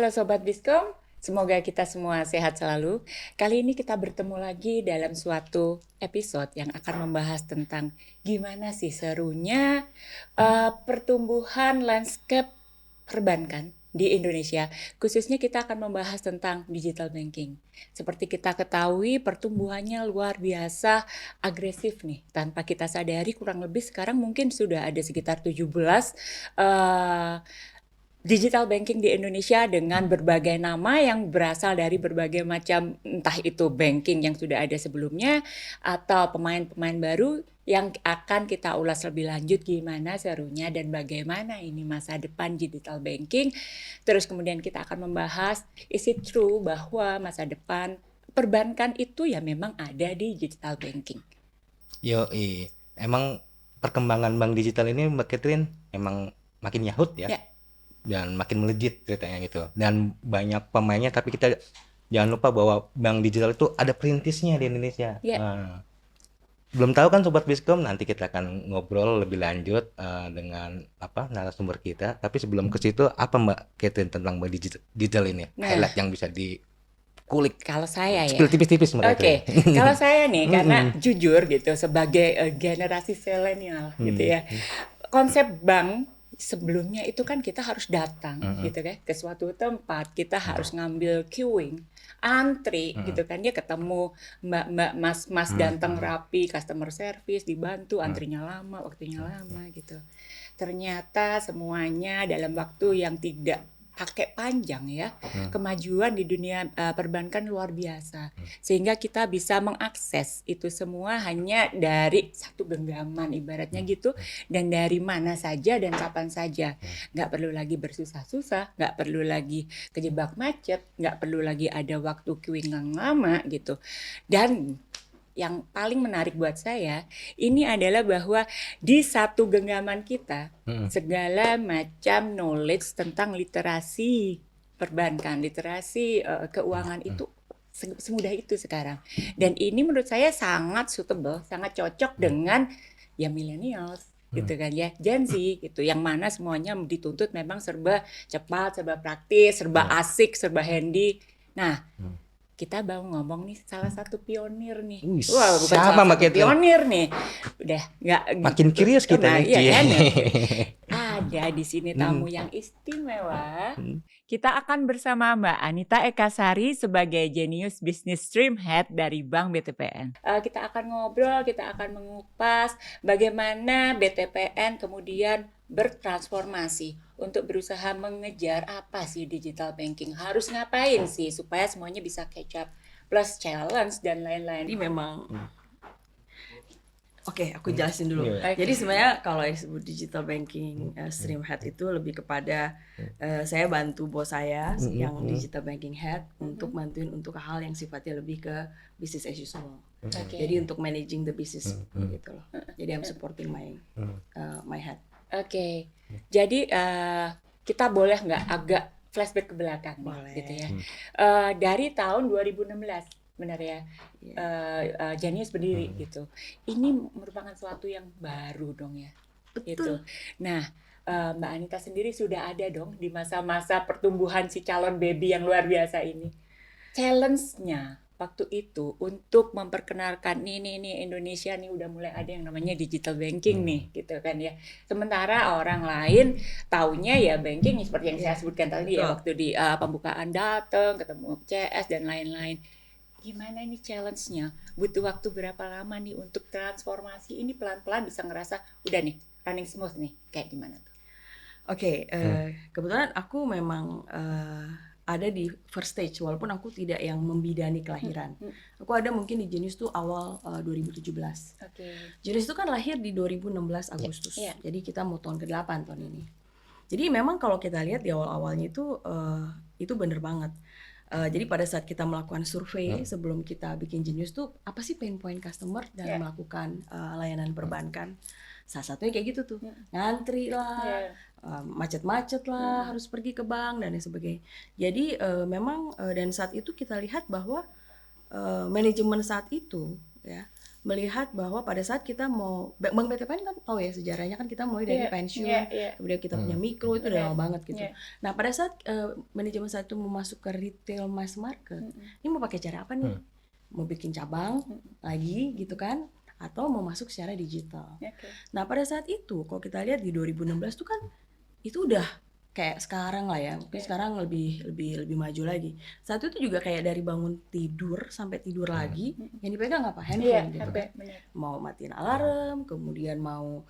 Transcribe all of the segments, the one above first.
Halo Sobat Biskom, semoga kita semua sehat selalu. Kali ini kita bertemu lagi dalam suatu episode yang akan membahas tentang gimana sih serunya pertumbuhan landscape perbankan di Indonesia. Khususnya kita akan membahas tentang digital banking. Seperti kita ketahui pertumbuhannya luar biasa agresif nih. Tanpa kita sadari kurang lebih sekarang mungkin sudah ada sekitar 17 digital banking di Indonesia dengan berbagai nama yang berasal dari berbagai macam, entah itu banking yang sudah ada sebelumnya atau pemain-pemain baru yang akan kita ulas lebih lanjut gimana serunya dan bagaimana ini masa depan digital banking. Terus kemudian kita akan membahas, is it true bahwa masa depan perbankan itu ya memang ada di digital banking. Emang perkembangan bank digital ini Mbak Catherine emang makin yahut ya. Dan makin melejit ceritanya gitu. Dan banyak pemainnya, tapi kita jangan lupa bahwa bank digital itu ada perintisnya di Indonesia. Belum tahu kan Sobat Biskom, nanti kita akan ngobrol lebih lanjut dengan narasumber kita. Tapi sebelum ke situ, apa Mbak Catherine tentang bank digital ini? Highlight yang bisa dikulik. Kalau saya ya, tipis-tipis Mbak Catherine. Kalau saya nih, karena jujur gitu sebagai generasi milenial gitu ya, konsep bank sebelumnya itu kan kita harus datang gitu kan ke suatu tempat, kita harus ngambil queuing, antri gitu kan, dia ketemu mbak-mbak, mas-mas ganteng rapi, customer service, dibantu, antrinya lama, waktunya lama gitu. Ternyata semuanya dalam waktu yang tidak pakai panjang ya. Kemajuan di dunia perbankan luar biasa. Sehingga kita bisa mengakses itu semua hanya dari satu genggaman ibaratnya gitu, dan dari mana saja dan kapan saja. Nggak perlu lagi bersusah-susah, nggak perlu lagi kejebak macet, nggak perlu lagi ada waktu queuing yang lama gitu. Dan yang paling menarik buat saya ini adalah bahwa di satu genggaman kita segala macam knowledge tentang literasi perbankan, literasi keuangan itu semudah itu sekarang. Dan ini menurut saya sangat suitable, sangat cocok dengan ya millennials gitu kan ya, Gen Z gitu, yang mana semuanya dituntut memang serba cepat, serba praktis, serba asik, serba handy. Nah, kita baru ngomong nih salah satu pionir nih. Wah, bukan siapa salah satu pionir nih. Udah nggak makin curious kita nih. Iya kan? Ada di sini tamu yang istimewa. Kita akan bersama Mbak Anita Ekasari sebagai Genius Business Stream Head dari Bank BTPN. Kita akan ngobrol, kita akan mengupas bagaimana BTPN kemudian bertransformasi untuk berusaha mengejar apa sih digital banking, harus ngapain sih supaya semuanya bisa catch up, plus challenge dan lain-lain. Ini memang Oke, aku jelasin dulu. Jadi sebenarnya kalau yang disebut digital banking stream head itu lebih kepada saya bantu bos saya yang digital banking head untuk bantuin untuk hal yang sifatnya lebih ke business as usual. Jadi untuk managing the business gitu loh. Jadi I'm supporting my head. Jadi kita boleh nggak agak flashback ke belakang gitu ya. Dari tahun 2016 benar ya, Genius berdiri gitu. Ini merupakan sesuatu yang baru dong ya. Betul. Gitu. Nah, Mbak Anita sendiri sudah ada dong di masa-masa pertumbuhan si calon baby yang luar biasa ini. Challenge-nya waktu itu untuk memperkenalkan nih Indonesia nih udah mulai ada yang namanya digital banking nih gitu kan ya. Sementara orang lain taunya ya banking seperti yang saya sebutkan tadi ya, waktu di pembukaan datang ketemu CS dan lain-lain. Gimana ini challenge-nya? Butuh waktu berapa lama nih untuk transformasi ini pelan-pelan bisa ngerasa udah nih running smooth nih, kayak gimana tuh? Kebetulan aku memang ada di first stage walaupun aku tidak yang membidani kelahiran. Aku ada mungkin di Genius tuh awal 2017. Genius tuh kan lahir di 2016 Agustus. Jadi kita mau tahun ke-8 tahun ini. Jadi memang kalau kita lihat di awal-awalnya itu bener banget. Jadi pada saat kita melakukan survei sebelum kita bikin Genius tuh apa sih pain point customer dalam melakukan layanan perbankan? Salah satunya kayak gitu tuh, ngantri lah, macet-macet lah, harus pergi ke bank dan lain sebagainya. Jadi memang dan saat itu kita lihat bahwa manajemen saat itu ya melihat bahwa pada saat kita mau Bank BTPN kan tahu ya sejarahnya kan kita mulai dari pensiun, kemudian kita punya mikro itu udah lama banget gitu. Nah pada saat manajemen saat itu mau masuk ke retail mass market, ini mau pakai cara apa nih? Mau bikin cabang lagi gitu kan? Atau mau masuk secara digital. Nah pada saat itu kalau kita lihat di 2016 tuh kan itu udah kayak sekarang lah ya, mungkin sekarang lebih maju lagi. Saat itu juga kayak dari bangun tidur sampai tidur lagi, yang dipegang apa? Handphone gitu kan. Mau matiin alarm, kemudian mau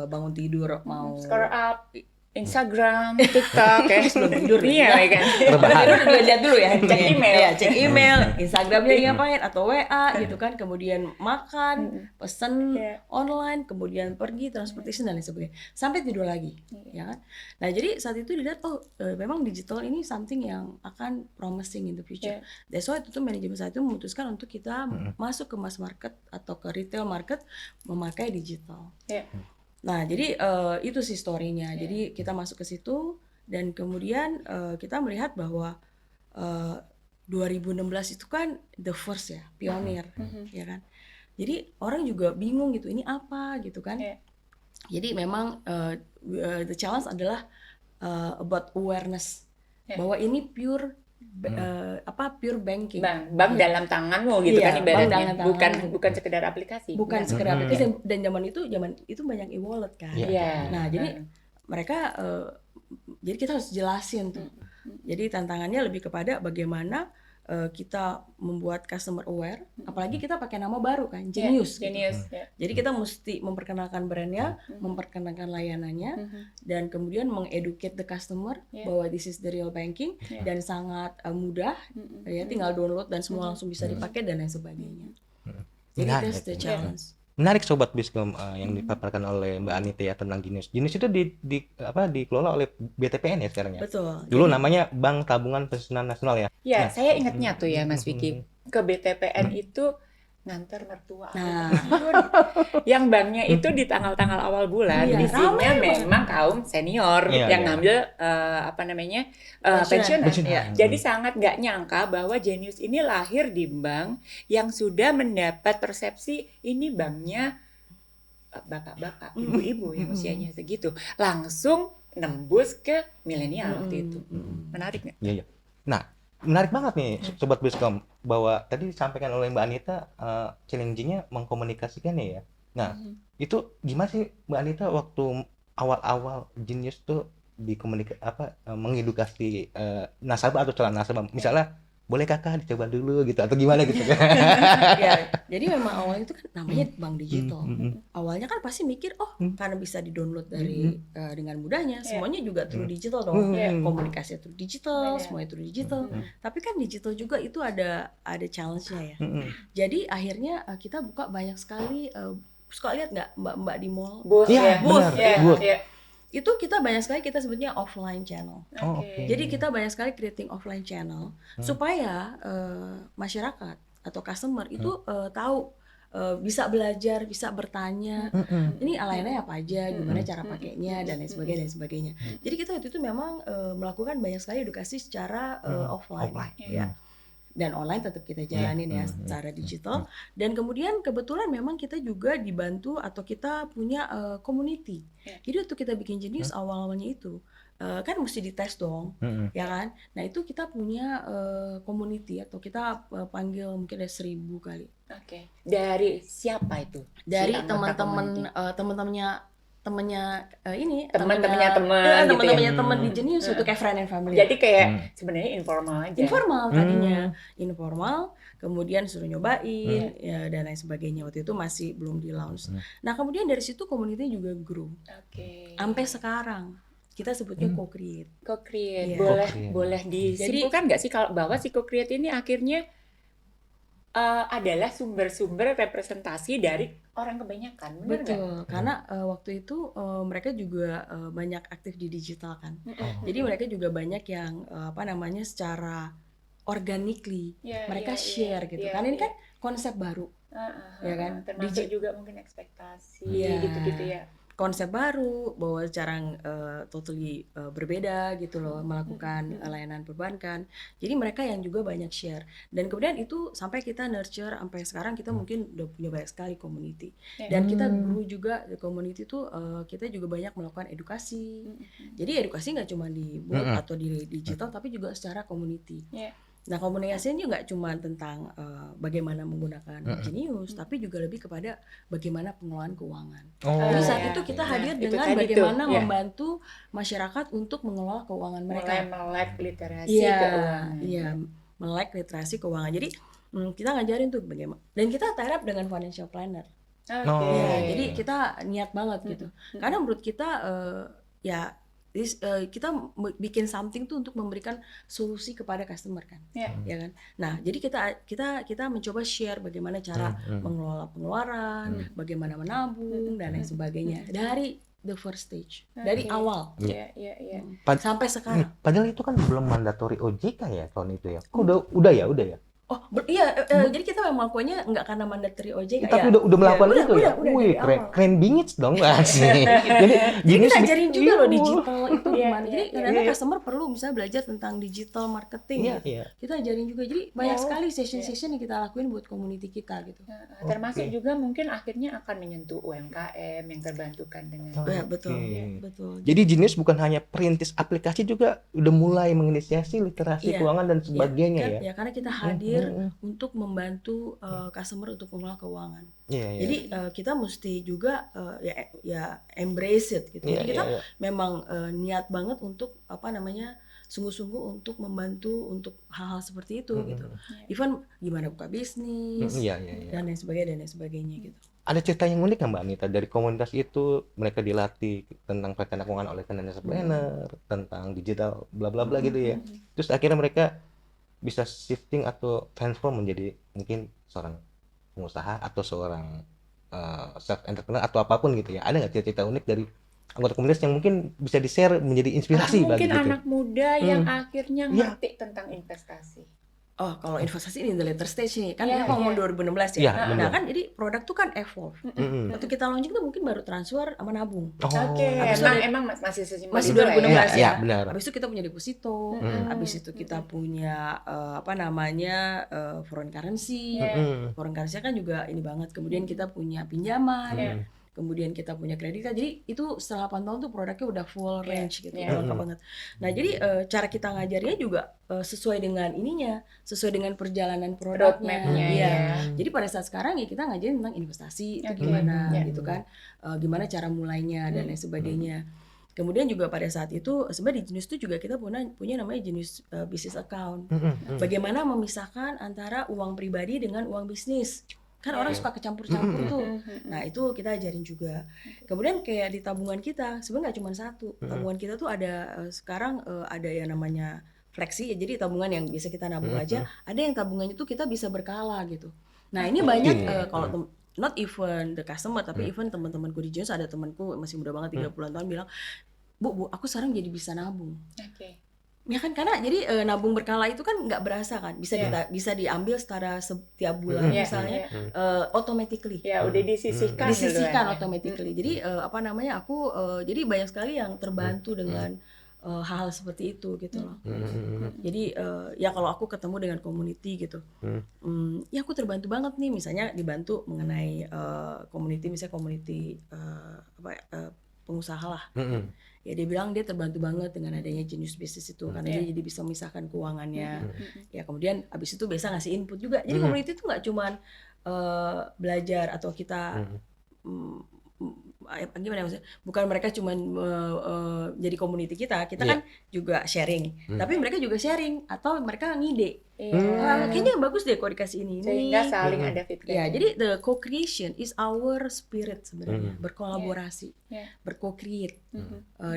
bangun tidur, mau scroll up Instagram, TikTok, kayak sebelum tidur ya kan. Tidur udah lihat dulu ya, cek email, ya, cek email, Instagramnya ngapain atau WA gitu kan, kemudian makan, pesen online, kemudian pergi transportation dan lain sebagainya, sampai tidur lagi, ya kan. Nah jadi saat itu dilihat memang digital ini something yang akan promising in the future. That's why itu manajemen saat itu memutuskan untuk kita masuk ke mass market atau ke retail market memakai digital. Nah, jadi itu sih story-nya. Jadi kita masuk ke situ dan kemudian kita melihat bahwa 2016 itu kan the first ya, pionir, ya kan. Jadi orang juga bingung gitu, ini apa gitu kan. Jadi memang the challenge adalah about awareness bahwa ini pure pure banking. Bank dalam tanganmu gitu kan ibaratnya. Bukan sekedar aplikasi. Bukan sekedar aplikasi dan zaman itu banyak e-wallet kan. Nah, jadi mereka jadi kita harus jelasin tuh. Jadi tantangannya lebih kepada bagaimana kita membuat customer aware, apalagi kita pakai nama baru kan, Genius. Jadi kita mesti memperkenalkan brandnya, memperkenalkan layanannya, dan kemudian mengeducate the customer bahwa this is the real banking dan sangat mudah, ya tinggal download dan semua langsung bisa dipakai dan lain sebagainya. Jadi that's the challenge. Menarik Sobat Biscom yang dipaparkan oleh Mbak Anita ya tentang Genius. Genius itu dikelola oleh BTPN ya sekarang ya. Betul. Dulu namanya Bank Tabungan Pesusunan Nasional ya. Ya, saya ingatnya tuh ya Mas Vicky. Ke BTPN itu nganter mertua. Yang banknya itu di tanggal-tanggal awal bulan isinya memang kaum senior yang ngambil pensiunan. Jadi sangat nggak nyangka bahwa Genius ini lahir di bank yang sudah mendapat persepsi ini banknya bapak-bapak, ibu-ibu yang usianya segitu, langsung nembus ke milenial waktu itu. Menarik nggak? Iya. Nah, menarik banget nih Sobat Biscom bahwa tadi disampaikan oleh Mbak Anita challenge-nya mengkomunikasikannya ya. Nah, itu gimana sih Mbak Anita waktu awal-awal Genius tuh mengedukasi nasabah atau calon nasabah, misalnya boleh kakak dicoba dulu gitu atau gimana gitu kan? Ya, jadi memang awalnya itu kan namanya bank digital. Awalnya kan pasti mikir karena bisa di-download dari dengan mudahnya, semuanya juga through digital dong. Komunikasi through digital, semuanya through digital. Tapi kan digital juga itu ada challenge-nya ya. Jadi akhirnya kita buka banyak sekali suka lihat nggak mbak-mbak di mall? Booth. Itu kita banyak sekali kita sebutnya offline channel. Jadi kita banyak sekali creating offline channel supaya masyarakat atau customer itu tahu, bisa belajar, bisa bertanya, ini layanannya apa aja, gimana cara pakainya dan lain sebagainya. Jadi kita waktu itu memang melakukan banyak sekali edukasi secara offline. Ya. Dan online tetap kita jalanin ya secara digital. Dan kemudian kebetulan memang kita juga dibantu atau kita punya community. Jadi waktu kita bikin Genius awal-awalnya itu kan mesti dites dong, ya kan? Nah itu kita punya community atau kita panggil mungkin ada 1.000 kali. Dari siapa itu? Dari teman-temannya teman-temannya teman di Genius itu kayak friend and family. Jadi kayak sebenarnya informal aja. Informal tadinya, informal, kemudian suruh nyobain ya, dan lain sebagainya. Waktu itu masih belum di launch. Nah kemudian dari situ komunitasnya juga grow. Sampai sekarang kita sebutnya co-create. Co-create. Boleh disimpulkan nggak sih kalau bahwa si co-create ini akhirnya adalah sumber-sumber representasi dari orang kebanyakan, benar nggak? Betul, karena waktu itu mereka juga banyak aktif di digital kan. Jadi mereka juga banyak yang secara organically mereka share gitu. Karena ini kan konsep baru, ya kan? Termasuk juga mungkin ekspektasi Iya. gitu-gitu ya. Konsep baru bahwa cara totally berbeda gitu loh melakukan layanan perbankan. Jadi mereka yang juga banyak share dan kemudian itu sampai kita nurture sampai sekarang kita mungkin udah punya banyak sekali community dan kita grow juga di community itu kita juga banyak melakukan edukasi. Jadi edukasi nggak cuma di board atau di digital tapi juga secara community. Nah komunikasinya nggak cuma tentang bagaimana menggunakan Genius, tapi juga lebih kepada bagaimana pengelolaan keuangan. Jadi saat itu kita hadir dengan bagaimana membantu masyarakat untuk mengelola keuangan mereka. Melek literasi keuangan. Iya, melek literasi keuangan. Jadi kita ngajarin tuh bagaimana. Dan kita tie up dengan financial planner. Jadi kita niat banget gitu. Karena menurut kita kita bikin something tuh untuk memberikan solusi kepada customer kan, ya kan. Nah, jadi kita mencoba share bagaimana cara mengelola pengeluaran, bagaimana menabung dan lain sebagainya dari the first stage, dari awal, sampai sekarang. Padahal itu kan belum mandatori OJK ya tahun itu ya. Udah ya. Oh, jadi kita memang melakukannya nggak karena mandatory OJK. Tapi udah melakukan itu ya. Wih, keren bingit dong asli. Jadi kita ajarin juga loh digital itu gimana. Jadi kadang-kadang customer perlu misalnya belajar tentang digital marketing. Kita ajarin juga. Jadi banyak sekali session-session yang kita lakuin buat community kita gitu. Termasuk juga mungkin akhirnya akan menyentuh UMKM yang terbantukan dengan. Betul. Jadi Genius bukan hanya perintis aplikasi juga udah mulai menginisiasi literasi keuangan dan sebagainya ya. Ya, karena kita hadir untuk membantu customer untuk mengelola keuangan. Jadi kita mesti juga embrace it gitu. Jadi kita memang niat banget untuk sungguh-sungguh untuk membantu untuk hal-hal seperti itu gitu. Even gimana buka bisnis dan lain sebagainya gitu. Ada cerita yang unik nggak Mbak Anita dari komunitas itu, mereka dilatih tentang perencanaan keuangan oleh financial planner, tentang digital bla bla bla gitu ya. Terus akhirnya mereka bisa shifting atau transform menjadi mungkin seorang pengusaha atau seorang self entrepreneur atau apapun gitu ya. Ada nggak cerita unik dari anggota komunitas yang mungkin bisa di-share menjadi inspirasi bagi mungkin anak muda yang akhirnya ngerti tentang investasi? Oh, kalau investasi ini the later stage nih, kan kita ngomong 2016 ya. Nah kan jadi produk tuh kan evolve. Waktu kita launching tuh mungkin baru transfer sama nabung. Emang masih 2016 ya. Benar. Habis itu kita punya deposito, habis itu kita punya foreign currency. Foreign currency kan juga ini banget. Kemudian kita punya pinjaman. Kemudian kita punya kredit, jadi itu setelah 8 tahun tuh produknya udah full range gitu, lengkap banget. Nah jadi cara kita ngajarnya juga sesuai dengan sesuai dengan perjalanan produknya. Jadi pada saat sekarang ya kita ngajarin tentang investasi itu gimana gitu kan, gimana cara mulainya dan lain sebagainya. Kemudian juga pada saat itu sebenarnya di Genius itu juga kita punya namanya Genius business account. Bagaimana memisahkan antara uang pribadi dengan uang bisnis. Kan orang suka kecampur-campur tuh. Nah itu kita ajarin juga. Kemudian kayak di tabungan kita sebenarnya nggak cuma satu. Tabungan kita tuh ada sekarang ada yang namanya fleksi. Jadi tabungan yang bisa kita nabung aja. Ada yang tabungannya tuh kita bisa berkala gitu. Nah ini banyak kalau not even the customer tapi even teman-temanku di Genius, ada temanku masih muda banget 30-an tahun bilang, Bu, aku sekarang jadi bisa nabung. Ya kan karena jadi nabung berkala itu kan nggak berasa kan, bisa diambil secara setiap bulan misalnya automatically. Udah disisihkan automatically. Jadi aku jadi banyak sekali yang terbantu dengan hal-hal seperti itu gitu loh. Jadi ya kalau aku ketemu dengan community gitu, ya aku terbantu banget nih, misalnya dibantu mengenai community, misalnya community pengusaha lah. Ya dia bilang dia terbantu banget dengan adanya Genius Business itu karena dia jadi bisa memisahkan keuangannya. Ya kemudian abis itu biasa ngasih input juga. Jadi community itu nggak cuman belajar atau kita gimana maksudnya? Bukan mereka cuman jadi community kita kan juga sharing. Tapi mereka juga sharing atau mereka ngide. Kayaknya bagus deh kalau dikasih ini. Sehingga saling ada feedback. Ya, jadi the co-creation is our spirit sebenarnya, berkolaborasi, berco-create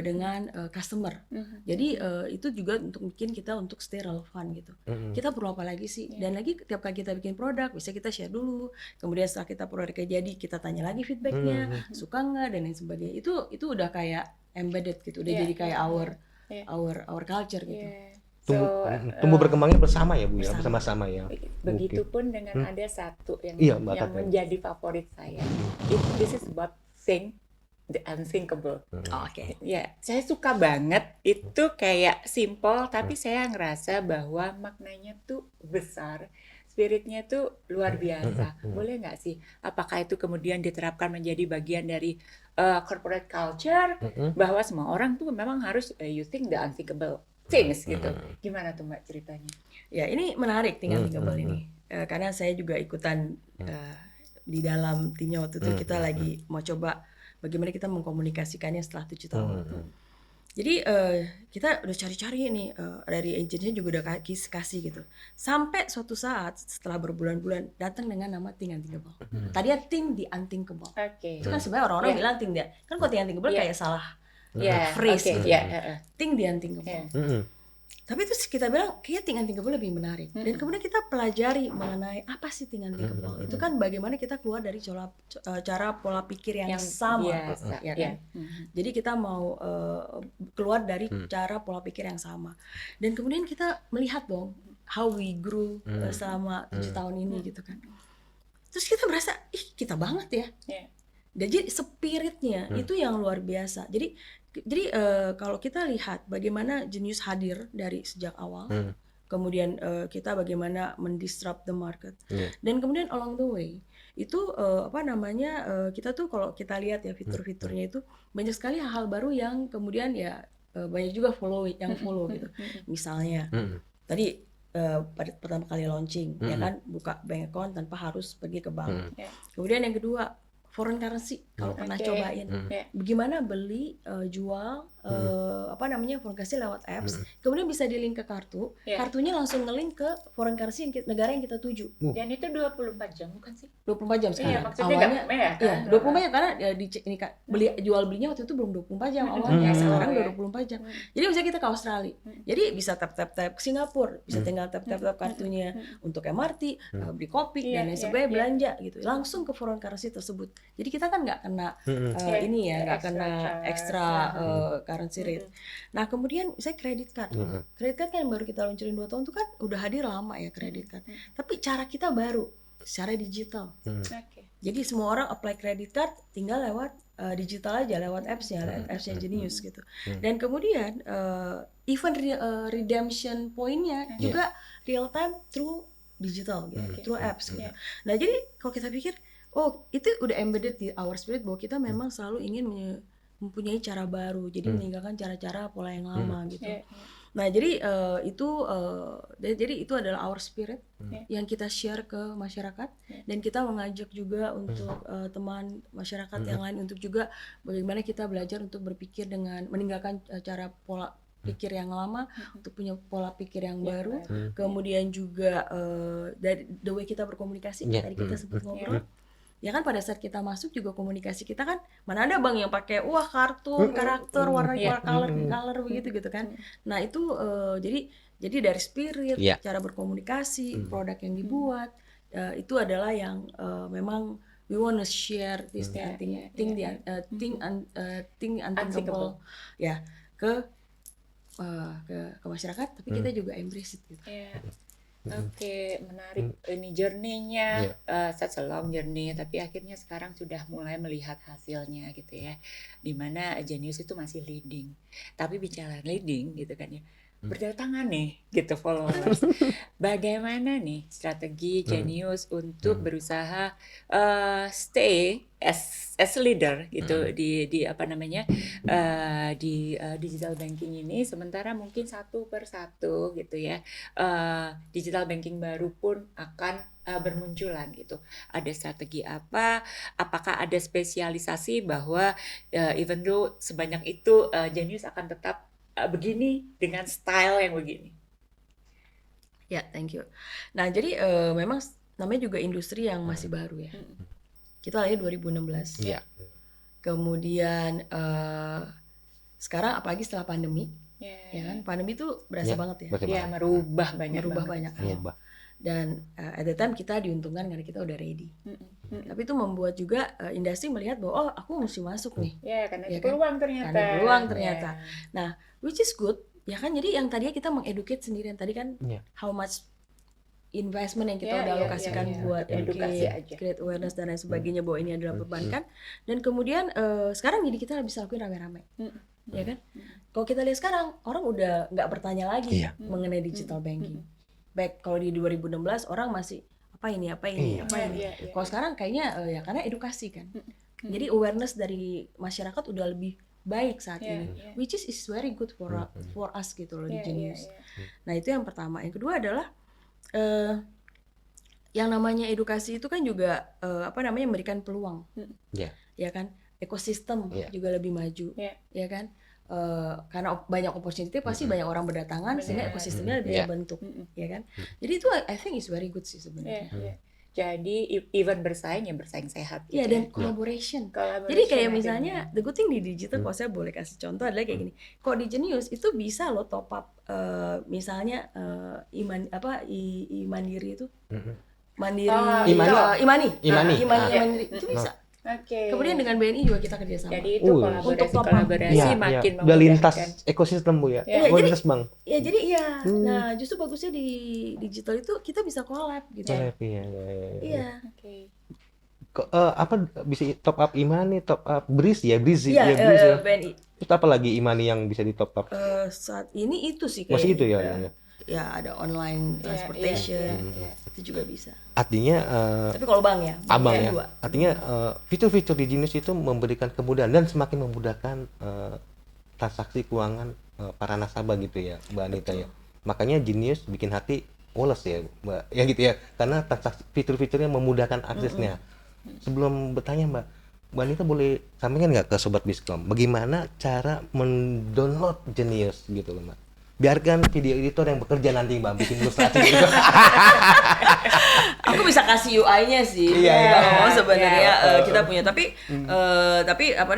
dengan customer. Jadi itu juga untuk bikin kita untuk stay relevan gitu. Kita perlu apa lagi sih? Dan lagi tiap kali kita bikin produk, bisa kita share dulu. Kemudian setelah kita produknya jadi, kita tanya lagi feedbacknya, suka nggak dan lain sebagainya. Itu udah kayak embedded gitu, udah jadi kayak our culture gitu. Tumbuh berkembangnya bersama ya Bu ya, bersama-sama ya. Begitupun dengan ada satu yang menjadi favorit saya. This is about think the unthinkable. Oke. Ya, saya suka banget. Itu kayak simple, tapi saya ngerasa bahwa maknanya tuh besar. Spiritnya tuh luar biasa. Boleh nggak sih? Apakah itu kemudian diterapkan menjadi bagian dari corporate culture? Bahwa semua orang tuh memang harus you think the unthinkable things gitu. Gimana tuh Mbak ceritanya? Ya ini menarik Unthinkable ini. Karena saya juga ikutan di dalam timnya waktu itu kita lagi mau coba bagaimana kita mengkomunikasikannya setelah 7 tahun. Jadi kita udah cari-cari nih dari agensinya juga udah kasih gitu. Sampai suatu saat setelah berbulan-bulan datang dengan nama Think Unthinkable. Tadinya Think the Unthinkable. Itu kan sebenarnya orang-orang bilang Think dia. Kan kalau Think Unthinkable kayak salah phrase gitu. Think the Unthinkable. Tapi terus kita bilang kayaknya Think Unthinkable lebih menarik. Dan kemudian kita pelajari mengenai apa sih Think Unthinkable. Itu kan bagaimana kita keluar dari cara pola pikir yang sama, ya kan? Jadi kita mau keluar dari cara pola pikir yang sama. Dan kemudian kita melihat dong how we grew selama 7 tahun ini gitu kan. Terus kita merasa, kita banget ya. Jadi spiritnya itu yang luar biasa. Jadi kalau kita lihat bagaimana Genius hadir dari sejak awal, kemudian kita bagaimana mendisrupt the market, dan kemudian along the way itu kita tuh kalau kita lihat ya fitur-fiturnya itu banyak sekali hal-hal baru yang kemudian ya banyak juga follow gitu. Misalnya tadi pada pertama kali launching ya kan buka bank account tanpa harus pergi ke bank. Kemudian yang kedua foreign currency kalau pernah cobain. Bagaimana beli jual foreign currency lewat apps, kemudian bisa di-link ke kartu, kartunya langsung nge-link ke foreign currency negara yang kita tuju. Dan itu 24 jam bukan sih? 24 jam sekarang. Iya, maksudnya awalnya kan? 24 jam karena jual belinya waktu itu belum 24 jam awalnya, sekarang udah 24 jam. Jadi misalnya kita ke Australia. Jadi bisa tap ke Singapura, bisa tinggal tap kartunya untuk MRT, beli kopi dan lain sebagainya, belanja gitu. Langsung ke foreign currency tersebut. Jadi kita kan nggak kena nggak kena extra currency rate. Nah kemudian saya credit card. Credit card kan baru kita luncurin 2 tahun itu kan udah hadir lama ya credit card. Tapi cara kita baru secara digital. Jadi semua orang apply credit card tinggal lewat digital aja, lewat appsnya Genius gitu. Dan kemudian even redemption point-nya juga real time through digital gitu, through apps gitu. Nah jadi kalau kita pikir itu udah embedded di our spirit bahwa kita memang selalu ingin mempunyai cara baru, jadi meninggalkan cara-cara pola yang lama gitu. Nah jadi itu adalah our spirit yang kita share ke masyarakat, dan kita mengajak juga untuk teman masyarakat yang lain untuk juga bagaimana kita belajar untuk berpikir dengan meninggalkan cara pola pikir yang lama untuk punya pola pikir yang baru. Kemudian juga dari the way kita berkomunikasi tadi kita sempat ngobrol. Ya kan pada saat kita masuk juga komunikasi kita kan mana ada bank yang pakai kartun karakter warna color begitu gitu kan. Nah itu jadi dari spirit cara berkomunikasi, produk yang dibuat itu adalah yang memang we wanna share this thing unthinkable ya ke masyarakat, tapi kita juga embrace it gitu. Oke, menarik ini journey-nya, such a long journey, tapi akhirnya sekarang sudah mulai melihat hasilnya gitu ya, dimana Genius itu masih leading, tapi bicara leading gitu kan ya, berdatangan nih gitu followers. Bagaimana nih strategi Genius untuk berusaha stay as leader gitu di digital banking ini, sementara mungkin satu per satu gitu ya digital banking baru pun akan bermunculan gitu. Ada strategi apa? Apakah ada spesialisasi bahwa even though sebanyak itu Genius akan tetap begini dengan style yang begini? Ya, thank you. Nah, jadi memang namanya juga industri yang masih baru ya. Kita lahir 2016. Iya. Kemudian sekarang apalagi setelah pandemi, ya kan? Pandemi itu berasa banget ya. Iya, merubah banyak. Hal. Dan at the time kita diuntungkan karena kita udah ready. Tapi itu membuat juga industri melihat bahwa aku mesti masuk nih. Karena peluang ternyata. Yeah. Nah, which is good. Ya kan, jadi yang tadinya kita mengeducate sendirian tadi kan, how much investment yang kita udah alokasikan buat edukasi aja, create awareness dan lain sebagainya bahwa ini adalah perbankan. Dan kemudian sekarang jadi kita bisa lakuin rame-rame, ya kan? Kalau kita lihat sekarang orang udah nggak bertanya lagi mengenai digital banking. Baik kalau di 2016 orang masih apa ini. Kalau sekarang kayaknya ya karena edukasi kan. Jadi awareness dari masyarakat udah lebih baik saat ini, which is very good for us gitu loh di Genius. Nah itu yang pertama. Yang kedua adalah yang namanya edukasi itu kan juga memberikan peluang, ya kan, ekosistem juga lebih maju, ya kan, karena banyak opportunity pasti banyak orang berdatangan sehingga ekosistemnya lebih terbentuk, ya kan. Jadi itu I think is very good sih sebenarnya. Jadi even bersaing sehat. Iya, dan collaboration. Jadi kayak misalnya the good thing di digital, kalau saya boleh kasih contoh adalah kayak gini. Kalau di Genius itu bisa lo top up misalnya Imandiri itu. Imani itu bisa. Kemudian dengan BNI juga kita kerjasama. Jadi itu kolaborasi makin memudahkan. Udah lintas ekosistem Bu ya. Lintas bank. Ya jadi nah justru bagusnya di digital itu kita bisa collab gitu. Iya. Apa bisa top up Imani, top up BRIS ya. BNI. Itu apa lagi Imani yang bisa di top up? Saat ini itu sih kayak. Masih itu ya. Ya ada online transportation, itu juga bisa. Artinya tapi kalau bank ya, abang ya. Artinya fitur-fitur di Genius itu memberikan kemudahan dan semakin memudahkan transaksi keuangan para nasabah gitu ya, Mbak Anita ya. Makanya Genius bikin hati woles ya, Mbak. Ya gitu ya. Karena transaksi fitur-fiturnya memudahkan aksesnya. Sebelum bertanya Mbak Anita boleh sampaikan nggak ke Sobat Biskom, bagaimana cara mendownload Genius gitu loh Mbak? Biarkan video editor yang bekerja nanti Mbak bikin ilustrasi gitu. Aku bisa kasih UI-nya sih. Sebenarnya kita punya, tapi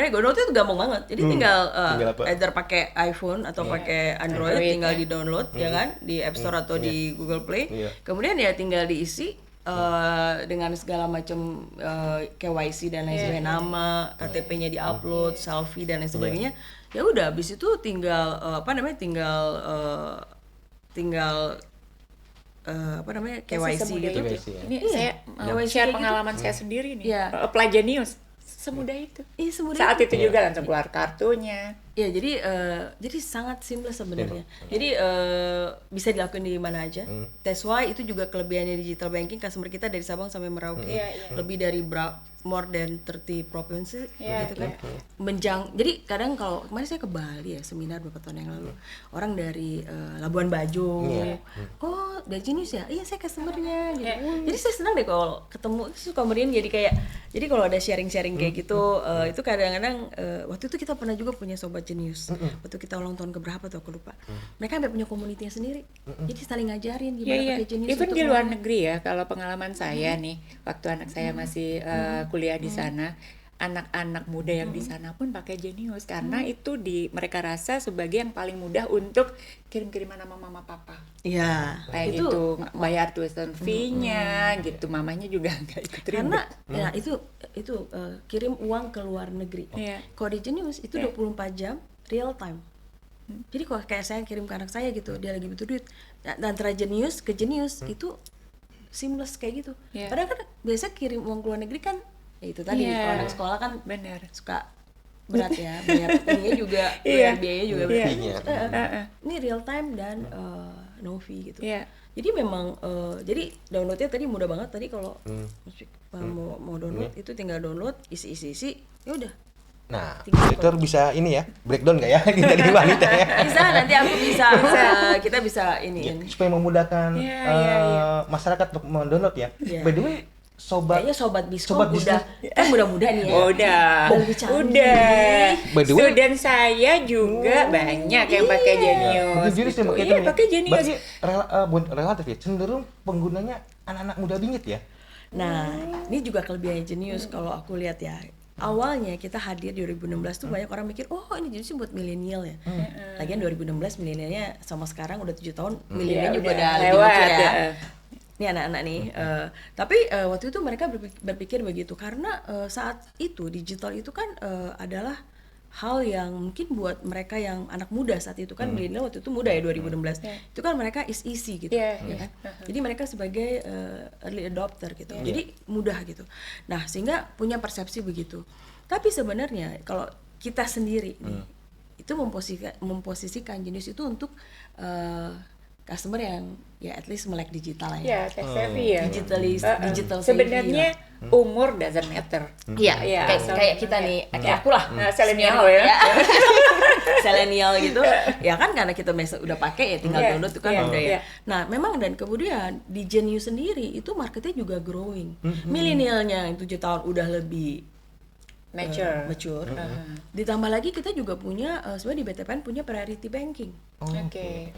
download itu gampang banget. Jadi tinggal either pakai iPhone atau pakai Android, tinggal di-download ya kan di App Store atau di Google Play. Kemudian ya tinggal diisi dengan segala macam KYC dan lain sebagainya, nama, KTP-nya di-upload, selfie dan lain sebagainya. Ya udah, habis itu tinggal KYC gitu. Ini saya share pengalaman saya sendiri nih. Apply Genius semudah itu. Saat itu juga langsung keluar kartunya. Ya, jadi sangat seamless sebenarnya. Jadi bisa dilakukan di mana aja. That's why itu juga kelebihannya digital banking, customer kita dari Sabang sampai Merauke. Lebih dari more than 30 provinsi gitu kan. Jadi kadang kalau kemarin saya ke Bali ya, seminar beberapa tahun yang lalu. Orang dari Labuan Bajo. Oh, dari Genius ya? Iya, saya customer-nya gitu. Jadi saya senang deh kalau ketemu, suka merian jadi kalau ada sharing-sharing kayak gitu, itu kadang-kadang waktu itu kita pernah juga punya sobat Genius. Waktu kita ulang tahun keberapa tuh aku lupa. Mereka sampai punya komunitasnya sendiri. Jadi saling ngajarin gimana pakai Genius. Even di luar negeri ya, kalau pengalaman saya nih, waktu anak saya masih kuliah di sana, anak-anak muda yang di sana pun pakai Genius karena itu mereka rasa sebagai yang paling mudah untuk kirim-kiriman nama mama papa. Iya. Kayak gitu, bayar tuition fee-nya gitu, mamanya juga nggak ikut ribet. Karena ya itu kirim uang ke luar negeri. Kalau di Genius itu 24 jam real time. Jadi kalau kayak saya kirim ke anak saya gitu, dia lagi butuh duit, antara Genius ke Genius itu seamless kayak gitu. Padahal kan biasa kirim uang ke luar negeri kan ya itu tadi, kalau anak sekolah kan benar suka berat ya, bayar ininya juga, bayar biayanya juga berat. Ini real time dan no fee gitu. Jadi memang jadi downloadnya tadi mudah banget. Tadi kalau mau download itu tinggal download, isi ya udah. Nah, editor bisa ini ya, breakdown nggak ya dari wanita ya? Bisa, nanti aku bisa kita bisa ini. Supaya memudahkan masyarakat untuk mendownload ya. By the way, Kayaknya sobat Biskom udah kan muda-muda nih ya. Udah lebih canggih. By the way, Student saya juga banyak yang pakai Genius. Genius gitu. yang pakai Iya, itu pakai Genius. Berarti relatif ya, cenderung penggunanya anak-anak muda bingit ya. Nah, ini juga kelebihannya Genius kalau aku lihat ya. Awalnya kita hadir 2016 tuh banyak orang mikir, oh ini Genius buat milenial ya. Lagian 2016 milenialnya sama sekarang udah 7 tahun, milenialnya juga udah lebih lewat mature ya. ya. Ini anak-anak nih, tapi waktu itu mereka berpikir begitu karena saat itu digital itu kan adalah hal yang mungkin buat mereka yang anak muda saat itu kan milenial waktu itu muda ya 2016 itu kan mereka is easy gitu ya kan. Jadi mereka sebagai early adopter gitu, jadi mudah gitu. Nah sehingga punya persepsi begitu. Tapi sebenarnya kalau kita sendiri nih itu memposisikan Genius itu untuk customer yang ya at least melek digital lah ya. Ya, tech savvy ya. Digital Sebenarnya umur doesn't matter. Iya, ya, kayak kita nih, kayak aku lah. Selenial ya. Selenial gitu. Ya kan karena kita udah pakai ya tinggal download itu kan udah ya. Nah, memang dan kemudian di Genius sendiri itu marketnya juga growing. Milenialnya yang 7 tahun udah lebih mature. Ditambah lagi kita juga punya sebenarnya di BTPN punya priority banking.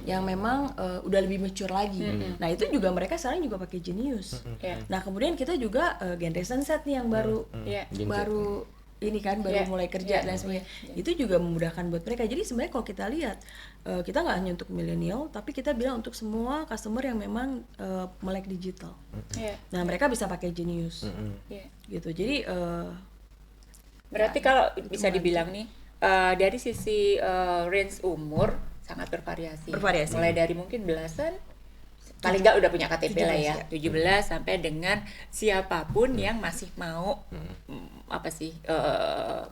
Yang memang udah lebih mature lagi. Nah, itu juga mereka sekarang juga pakai Genius. Nah, kemudian kita juga generation set nih yang baru ini kan baru mulai kerja dan sebagainya. Itu juga memudahkan buat mereka. Jadi sebenarnya kalau kita lihat kita nggak hanya untuk milenial, tapi kita bilang untuk semua customer yang memang melek digital. Nah, mereka bisa pakai Genius. Gitu. Jadi berarti kalau bisa dibilang nih dari sisi range umur sangat bervariasi. Mulai dari mungkin belasan, paling nggak udah punya KTP lah ya, 17 sampai dengan siapapun yang masih mau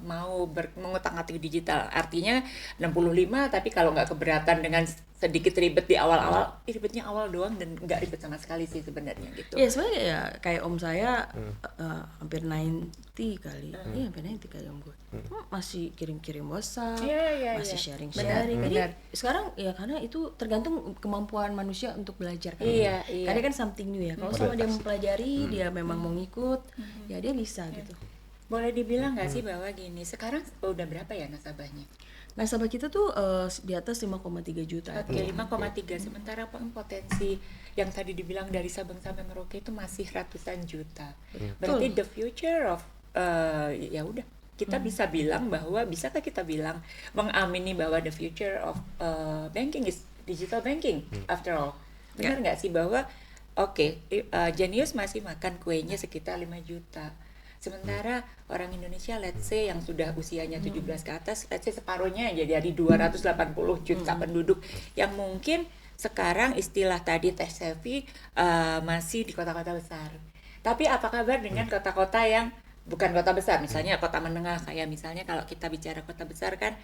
mau mengutak-atik digital. Artinya 65 tapi kalau nggak keberatan dengan sedikit ribet di awal-awal, ribetnya awal doang dan nggak ribet sama sekali sih sebenarnya gitu. Ya sebenarnya ya kayak om saya hampir 90 kali, iya hampir 90 kali om gue, masih kirim-kirim WhatsApp, masih sharing-sharing. Jadi sekarang ya karena itu tergantung kemampuan manusia untuk belajar kan. Karena kan something new ya. Kalau sama dia mempelajari, dia memang mau ngikut, ya dia bisa gitu. Boleh dibilang nggak sih bahwa gini, sekarang udah berapa ya nasabahnya? Nasabah kita tuh di atas 5,3 juta. 5,3. Sementara potensi yang tadi dibilang dari Sabang sampai Merauke itu masih ratusan juta. Berarti the future of ya udah kita bisa bilang bahwa bisakah kita bilang mengamini bahwa the future of banking is digital banking after all. Benar nggak sih bahwa Genius masih makan kuenya sekitar 5 juta. Sementara orang Indonesia let's say yang sudah usianya 17 ke atas, let's say separuhnya aja dari 280 juta penduduk yang mungkin sekarang istilah tadi tech savvy masih di kota-kota besar. Tapi apa kabar dengan kota-kota yang bukan kota besar, misalnya kota menengah, kayak misalnya kalau kita bicara kota besar kan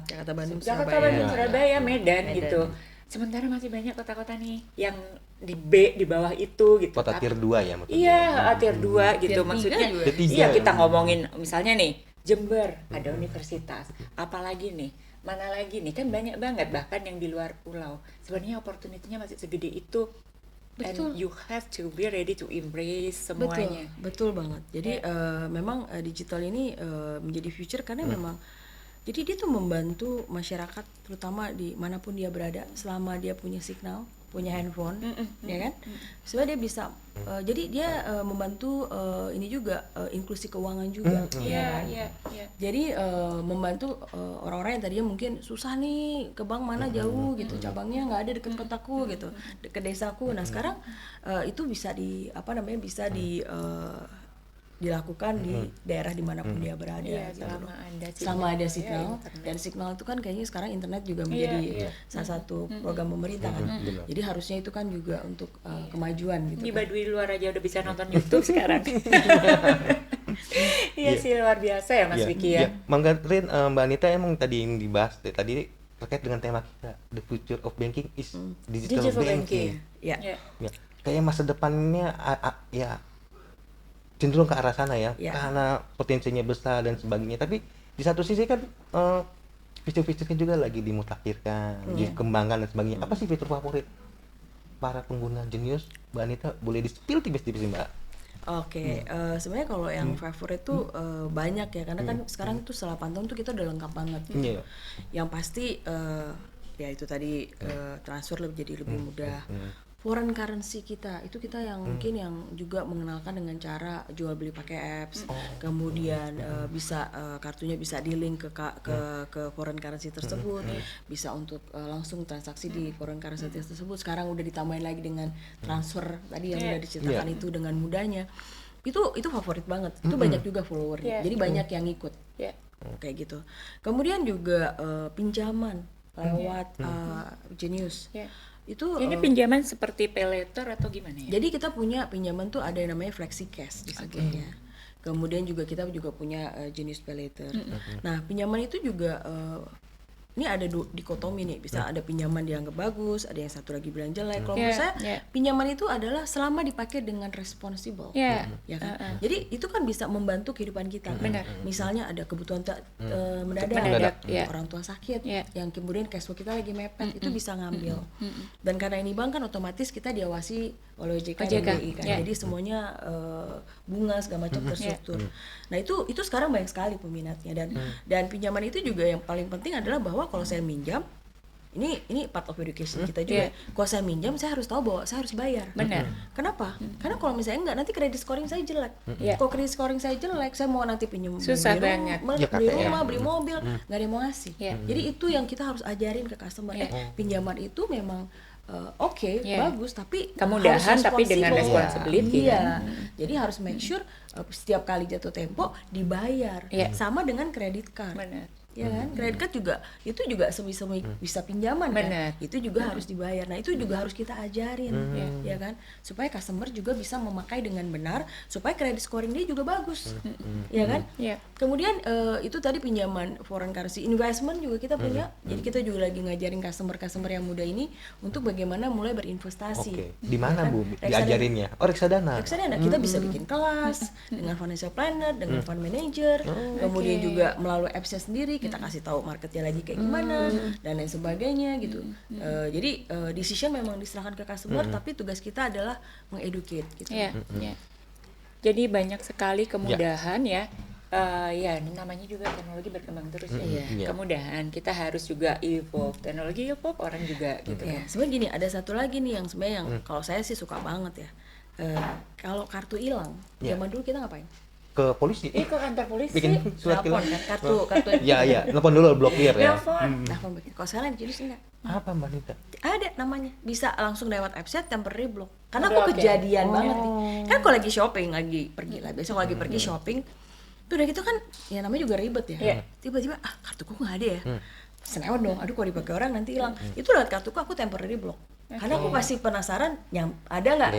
Jakarta, Bandung, Surabaya, Medan gitu. Sementara masih banyak kota-kota nih yang di bawah itu gitu. Kota tier 2 ya maksudnya. Iya, tier 2 gitu maksudnya. Iya, kita ngomongin misalnya nih Jember ada universitas. Apalagi nih, mana lagi nih, kan banyak banget bahkan yang di luar pulau. Sebenarnya opportunity-nya masih segede itu. Betul. And you have to be ready to embrace semuanya. Betul banget. Jadi memang digital ini menjadi future karena memang jadi dia tuh membantu masyarakat terutama di manapun dia berada selama dia punya signal, punya handphone, ya kan? Sebenarnya dia bisa jadi dia membantu ini juga inklusi keuangan juga. Iya. Jadi membantu orang-orang yang tadinya mungkin susah nih ke bank mana jauh gitu, cabangnya nggak ada deket kotaku gitu, deket desaku. Nah sekarang itu bisa dilakukan di daerah dimanapun dia berada. Selama ada signal, dan signal itu kan kayaknya sekarang internet juga menjadi salah satu program pemerintah kan. Jadi harusnya itu kan juga untuk kemajuan gitu. Di Baduy luar aja udah bisa nonton YouTube sekarang. Iya sih, luar biasa ya Mas Vicky ya. Mbak Anita emang tadi yang dibahas tadi terkait dengan tema kita, the future of banking is digital banking. Ya. Kayak masa depannya ya cenderung ke arah sana ya, karena potensinya besar dan sebagainya. Tapi di satu sisi kan fitur-fiturnya juga lagi dimutakhirkan, dikembangkan dan sebagainya. Apa sih fitur favorit para pengguna Genius, Mbak Anita? Boleh di-spill tipis-tipis Mbak? Oke, sebenarnya kalau yang favorit tuh banyak ya, karena kan sekarang itu setelah pantauan tuh kita udah lengkap banget gitu. Yang pasti ya itu tadi transfer jadi lebih mudah. Foreign currency kita itu kita yang mungkin yang juga mengenalkan dengan cara jual beli pakai apps, kemudian bisa kartunya bisa di-link ke foreign currency tersebut, bisa untuk langsung transaksi di foreign currency tersebut. Sekarang udah ditambahin lagi dengan transfer tadi yang udah diceritakan itu dengan mudahnya. Itu favorit banget. Itu banyak juga followernya. Jadi banyak yang ikut. Kayak gitu. Kemudian juga pinjaman lewat Genius. Itu ini pinjaman seperti pay later atau gimana ya? Jadi kita punya pinjaman tuh ada yang namanya flexi cash disebutnya. Kemudian juga kita juga punya Genius pay later. Nah, pinjaman itu juga ini ada dikotomi nih, bisa ada pinjaman dianggap bagus, ada yang satu lagi bilang jelek. Kalau menurut saya pinjaman itu adalah selama dipakai dengan responsible, ya kan. Jadi itu kan bisa membantu kehidupan kita. Misalnya ada kebutuhan mendadak, orang tua sakit, yang kemudian cash flow kita lagi mepet, itu bisa ngambil. Dan karena ini bank kan otomatis kita diawasi oleh OJK dan BI kan. Jadi semuanya bunga segala macam terstruktur. Nah itu sekarang banyak sekali peminatnya, dan pinjaman itu juga yang paling penting adalah bahwa kalau saya minjam, ini part of education kita juga. Kalau saya minjam, saya harus tahu bahwa saya harus bayar. Benar. Kenapa? Karena kalau misalnya enggak, nanti kredit scoring saya jelek. Kalau kredit scoring saya jelek, saya mau nanti pinjam susah banget. Beli rumah, beli mobil, nggak ada yang mau ngasih. Jadi itu yang kita harus ajarin ke customer. Pinjaman itu memang bagus, tapi kemudahan tapi dengan responsibility. Jadi harus make sure setiap kali jatuh tempo dibayar. Sama dengan credit card. Benar. Ya kan, credit card juga itu juga bisa pinjaman kan, itu juga harus dibayar. Nah itu juga harus kita ajarin, ya kan, supaya customer juga bisa memakai dengan benar, supaya credit scoring dia juga bagus, ya kan. Kemudian itu tadi pinjaman foreign currency, investment juga kita punya. Jadi kita juga lagi ngajarin customer yang muda ini untuk bagaimana mulai berinvestasi. Di mana Bu diajarinnya? Reksadana. Reksadana kita bisa bikin kelas dengan financial planner, dengan fund manager, kemudian juga melalui apps-nya sendiri kita kasih tahu marketnya lagi kayak gimana dan lain sebagainya gitu. Jadi decision memang diserahkan ke customer, tapi tugas kita adalah mengeducate gitu. Jadi banyak sekali kemudahan ya. Namanya juga teknologi berkembang terus kemudahan kita harus juga evolve, teknologi evolve, orang juga gitu. Sebenarnya gini, ada satu lagi nih yang sebenarnya yang kalau saya sih suka banget ya. Kalau kartu hilang, zaman dulu kita ngapain? Ke polisi. Ke kantor polisi. Bikin surat hilang. Kartu. Telepon dulu blokir ya. Telepon. Kalau sekarang jadi enggak. Apa Mbak Nita? Ada namanya. Bisa langsung lewat website temporary block. Karena aku kejadian banget nih. Kan kalau lagi shopping, lagi pergi lah. Biasanya kalau lagi pergi shopping, tuh udah gitu kan ya namanya juga ribet ya. Tiba-tiba kartuku nggak ada ya. Senewet dong, aduh kalau dipakai orang nanti hilang. Itu lewat kartuku aku temporary block. Karena aku pasti penasaran yang ada nggak.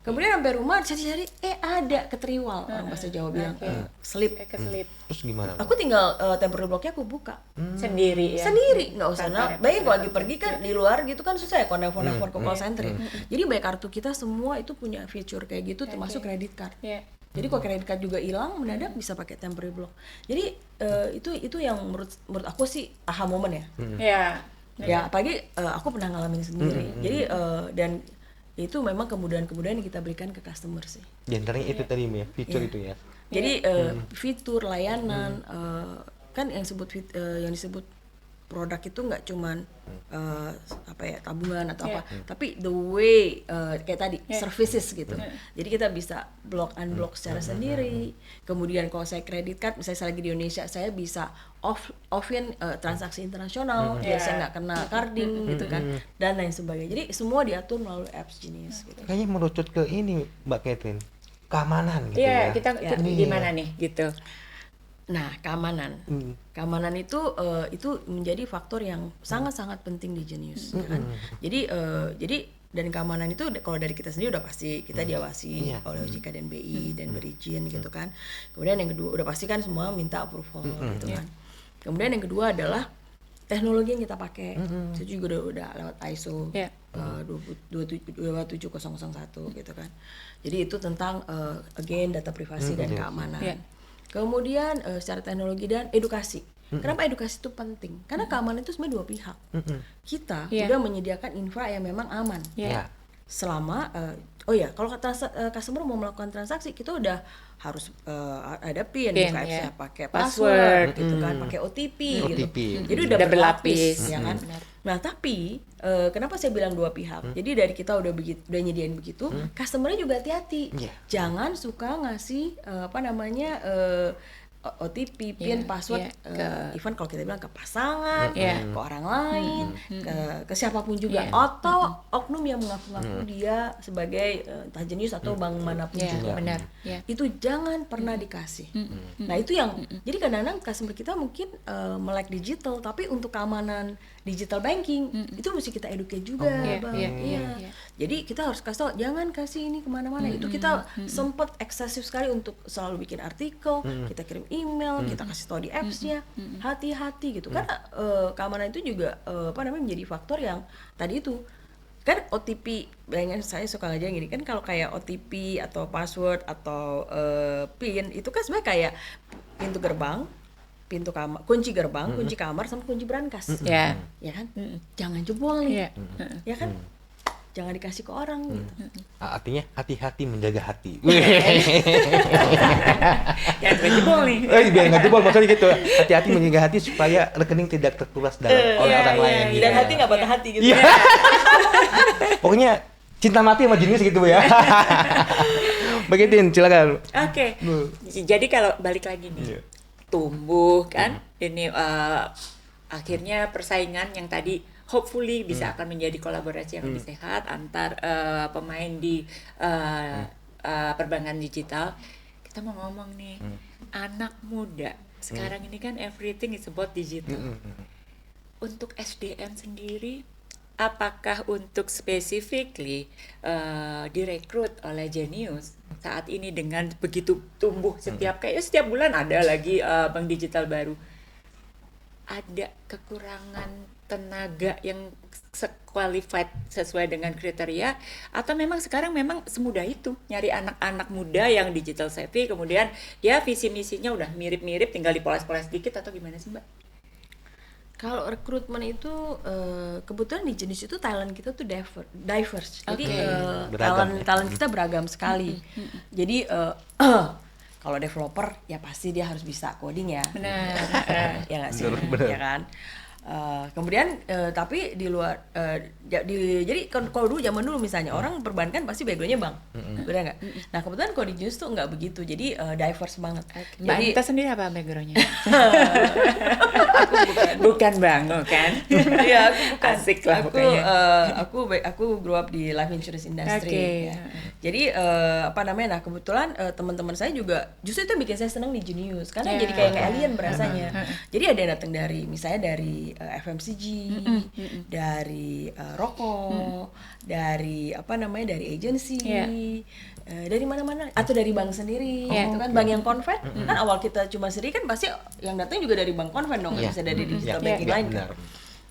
Kemudian sampai rumah cari-cari, ada keteriwal, orang bahasa Jawa bilang selip. Terus gimana? Aku tinggal temporary blocknya aku buka sendiri ya. Sendiri, nggak usah. Baik kalau lagi pergi kan di luar gitu kan susah ya kalau nelfon ke call center. Jadi baik kartu kita semua itu punya fitur kayak gitu, termasuk credit card. Jadi kalau credit card juga hilang mendadak bisa pakai temporary block. Jadi itu yang menurut aku sih aha momen ya. Ya apalagi aku pernah ngalamin sendiri. Jadi dan itu memang kemudahan-kemudahan yang kita berikan ke customer sih. Di antaranya itu tadi ya, fitur itu ya. Jadi fitur layanan kan yang disebut produk itu nggak cuman tabungan atau apa, tapi the way kayak tadi services gitu. Jadi kita bisa block unblock secara sendiri. Kemudian kalau saya credit card, misalnya saya lagi di Indonesia, saya bisa offin transaksi internasional, biar saya nggak kena carding gitu kan, dan lain sebagainya. Jadi semua diatur melalui apps Genius gitu. Kayaknya merucut ke ini Mbak Catherine, keamanan gitu ya. Kita gimana nih gitu. Nah, keamanan itu menjadi faktor yang sangat-sangat penting di Genius, kan? Jadi dan keamanan itu kalau dari kita sendiri udah pasti kita diawasi oleh OJK dan BI dan berizin gitu kan. Kemudian yang kedua udah pasti kan semua minta approval gitu kan. Kemudian yang kedua adalah teknologi yang kita pakai. Itu juga udah lewat ISO 27001 gitu kan. Jadi itu tentang again data privasi dan keamanan. Kemudian secara teknologi dan edukasi. Kenapa edukasi itu penting? Karena keamanan itu sebenarnya dua pihak. Kita udah menyediakan infra yang memang aman. selama kalau customer mau melakukan transaksi, kita udah harus ada PIN, buka apps-nya pakai password gitu kan, pakai OTP gitu. Jadi udah berlapis ya kan. Nah, tapi kenapa saya bilang dua pihak? Jadi dari kita udah nyediain begitu, customer-nya juga hati-hati. Jangan suka ngasih OTP, PIN, password, even kalau kita bilang ke pasangan, ke orang lain, ke siapapun juga, atau oknum yang mengaku-ngaku dia sebagai entah Genius atau bank manapun juga. Benar. Itu jangan pernah dikasih. Nah itu yang, jadi kadang-kadang customer kita mungkin melek digital, tapi untuk keamanan digital banking itu mesti kita educate juga, Jadi kita harus kasih tau, jangan kasih ini kemana-mana. Itu kita sempat eksesif sekali untuk selalu bikin artikel, kita kirim email, kita kasih tau di apps-nya, hati-hati gitu. Karena keamanan itu juga menjadi faktor yang tadi itu kan OTP, bayangin saya suka aja gini kan, kalau kayak OTP atau password atau PIN itu kan sebenarnya kayak pintu gerbang, pintu kamar, kunci gerbang, kunci kamar sama kunci brankas. Ya kan? Jangan jebol nih. Ya kan? Jangan dikasih ke orang gitu. Artinya hati-hati menjaga hati. Ya jangan jebol nih. Biar nggak jebol, maksudnya gitu. Hati-hati menjaga hati supaya rekening tidak terkuras oleh orang lain. Gitu. Dan hati nggak patah hati gitu. Pokoknya cinta mati sama Genius gitu ya. Begitin, silakan. Oke. Jadi kalau balik lagi nih, tumbuh kan, ini akhirnya persaingan yang tadi hopefully bisa akan menjadi kolaborasi yang lebih sehat antar pemain di perbankan digital. Kita mau ngomong nih, anak muda sekarang ini kan everything is about digital. Untuk SDM sendiri, apakah untuk specifically direkrut oleh Genius saat ini dengan begitu tumbuh setiap bulan ada lagi bank digital baru, ada kekurangan tenaga yang qualified sesuai dengan kriteria, atau memang sekarang memang semudah itu nyari anak-anak muda yang digital savvy, kemudian ya visi misinya udah mirip-mirip, tinggal dipoles-poles dikit, atau gimana sih Mbak? Kalau rekrutmen itu kebetulan di Genius itu talent kita tuh diverse. Jadi talent kita beragam sekali. Jadi kalau developer ya pasti dia harus bisa coding ya. Benar. Ya nggak sih, ya kan. Kemudian tapi di luar jadi kalau dulu zaman dulu misalnya orang perbankan pasti backgroundnya bank, benar nggak? Nah kebetulan kalau di Genius tuh nggak begitu, jadi diverse banget. Mbak Jadi Anita sendiri apa backgroundnya? Aku bukan bank, kan? Iya, aku bukan. Asik lah pokoknya. Aku grow up di life insurance industry. Ya. Jadi nah kebetulan teman-teman saya juga justru itu yang bikin saya senang di Genius, karena jadi kayak alien berasanya. Jadi ada yang datang dari misalnya dari FMCG, dari rokok, dari dari agensi, dari mana-mana, atau dari bank sendiri, gitu kan, bank yang convert. Kan awal kita cuma sendiri kan pasti yang datang juga dari bank convert dong, nggak bisa dari digital banking lain kan.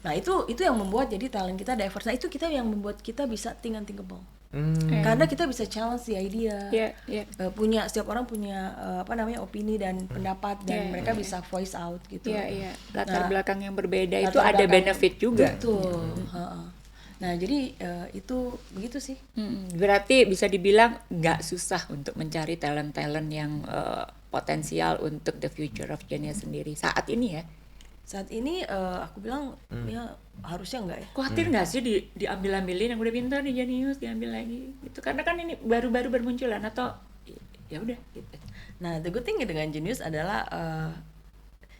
Nah itu yang membuat jadi talent kita diverse. Nah itu yang membuat kita bisa think unthinkable. Karena kita bisa challenge the idea. Punya setiap orang punya opini dan pendapat, dan mereka bisa voice out gitu. Latar belakang yang berbeda itu ada benefit juga. Betul. Nah jadi itu begitu sih. Berarti bisa dibilang nggak susah untuk mencari talent yang potensial untuk the future of Genius sendiri saat ini ya. Saat ini aku bilang ya harusnya enggak ya. Khawatir nggak sih diambil-ambilin yang udah pintar di Genius, diambil lagi gitu, karena kan ini baru-baru bermunculan, atau ya udah gitu. Nah the good thing dengan Genius adalah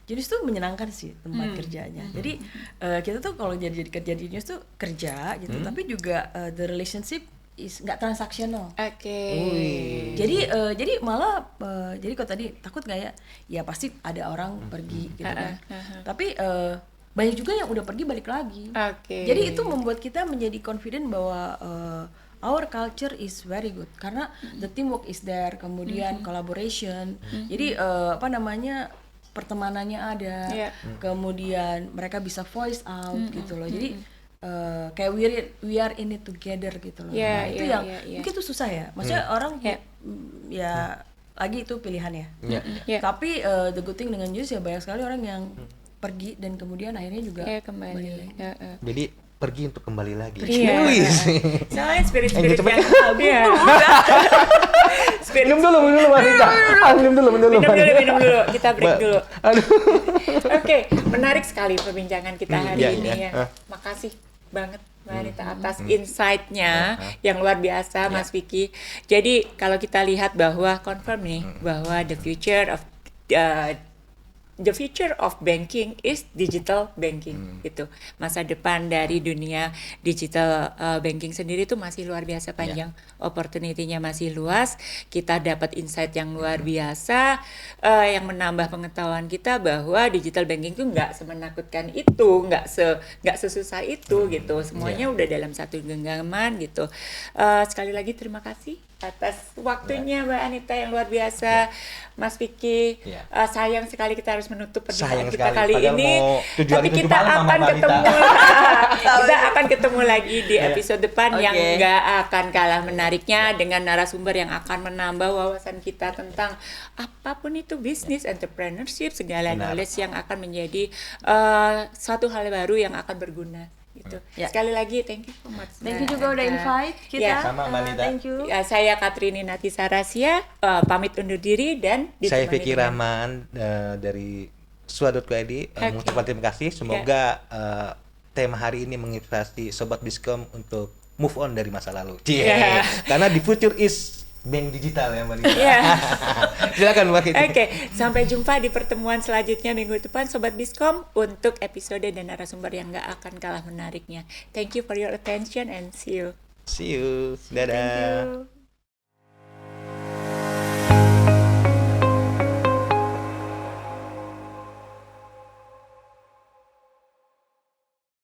Genius tuh menyenangkan sih tempat kerjanya. Jadi kita tuh kalau jadi kerja di Genius tuh kerja gitu, tapi juga the relationship is nggak transaksional. Jadi malah jadi kalau tadi takut nggak ya pasti ada orang pergi gitu kan. Tapi banyak juga yang udah pergi balik lagi. Jadi itu membuat kita menjadi confident bahwa our culture is very good, karena the teamwork is there, kemudian collaboration. Jadi pertemanannya ada, kemudian mereka bisa voice out gitu loh. Jadi kayak we are in it together gitu loh. Nah itu yang mungkin itu susah ya. Maksudnya orang ya lagi itu pilihannya. Tapi the good thing dengan Genius ya banyak sekali orang yang pergi dan kemudian akhirnya juga kembali. Jadi pergi untuk kembali lagi. Iya. Soalnya spirit-spirit coba. yang iya. Minum dulu Marita. Minum dulu. Minum dulu. Kita break dulu. Aduh. Oke, menarik sekali perbincangan kita hari ini iya. ya. Makasih banget Mbak Anita atas insight-nya yang luar biasa Mas Vicky. Jadi kalau kita lihat bahwa confirm nih bahwa the future of banking is digital banking gitu. Masa depan dari dunia digital banking sendiri itu masih luar biasa panjang. Opportunity-nya masih luas. Kita dapat insight yang luar biasa yang menambah pengetahuan kita bahwa digital banking itu nggak semenakutkan itu, nggak sesusah itu gitu. Semuanya udah dalam satu genggaman gitu. Sekali lagi terima kasih atas waktunya Mbak Anita yang luar biasa, Mas Vicky. Sayang sekali kita harus menutup perjumpaan kita kali ini. Tapi kita akan ketemu, kita akan ketemu lagi di episode depan yang nggak akan kalah menariknya dengan narasumber yang akan menambah wawasan kita tentang apapun itu bisnis, entrepreneurship, segala knowledge yang akan menjadi suatu hal baru yang akan berguna. Gitu. Sekali lagi thank you so much. Thank you juga udah invite kita. Sama Manita. Thank you. Saya Katrini Natisa Rasya pamit undur diri dan saya Vicky Rahman dari sua.id mengucapkan terima kasih. Semoga tema hari ini menginspirasi Sobat Biskom untuk move on dari masa lalu. Karena the future is bank digital ya Mbak Nita. Silakan Mbak Kitty. Oke, sampai jumpa di pertemuan selanjutnya minggu depan Sobat Biskom untuk episode dan narasumber yang gak akan kalah menariknya. Thank you for your attention and see you. See you. Dadah. Thank you.